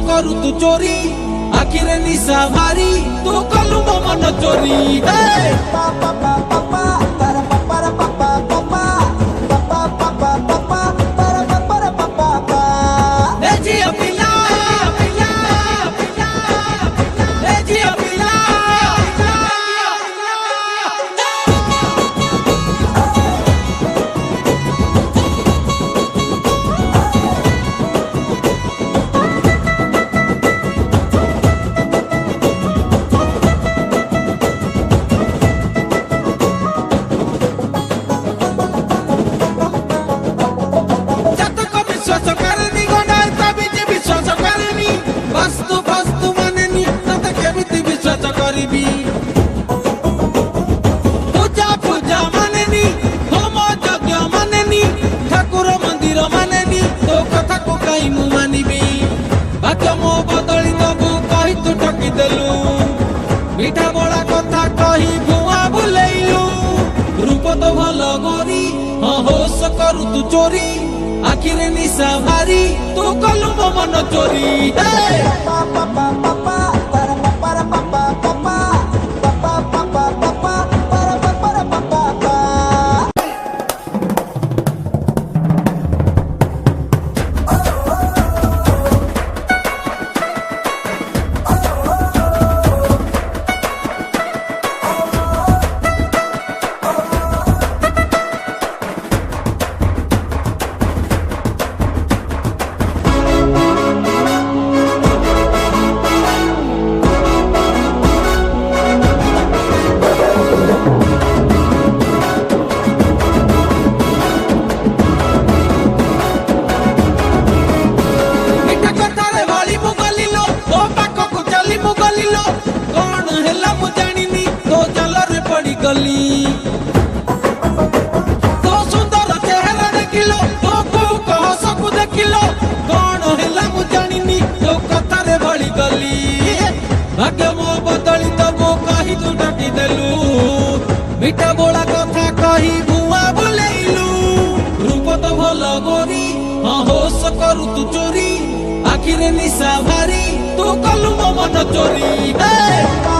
करू तू चोरी आखिरे निशा भारी तू कलू मो मन चोरी मीठा बड़ा कथा कही भुआ बुलेलु रूप तो भल गोरी होश करू तू चोरी आखिरे निशा भारी तू कलु मो मन चोरी तो सुंदर चेहरा देखिलो तो कह सकू देखिलो कौन हैला मु जानिनी तो कथा रे भली गली भाग्य मो बदली तबो कही तू डाकी देलु मीठा बोला कथा कही भुआ बुलेलु रूप तो भल गोरी होश करू तू चोरी आखिरे निशा भारी तू कलु मो मन चोरी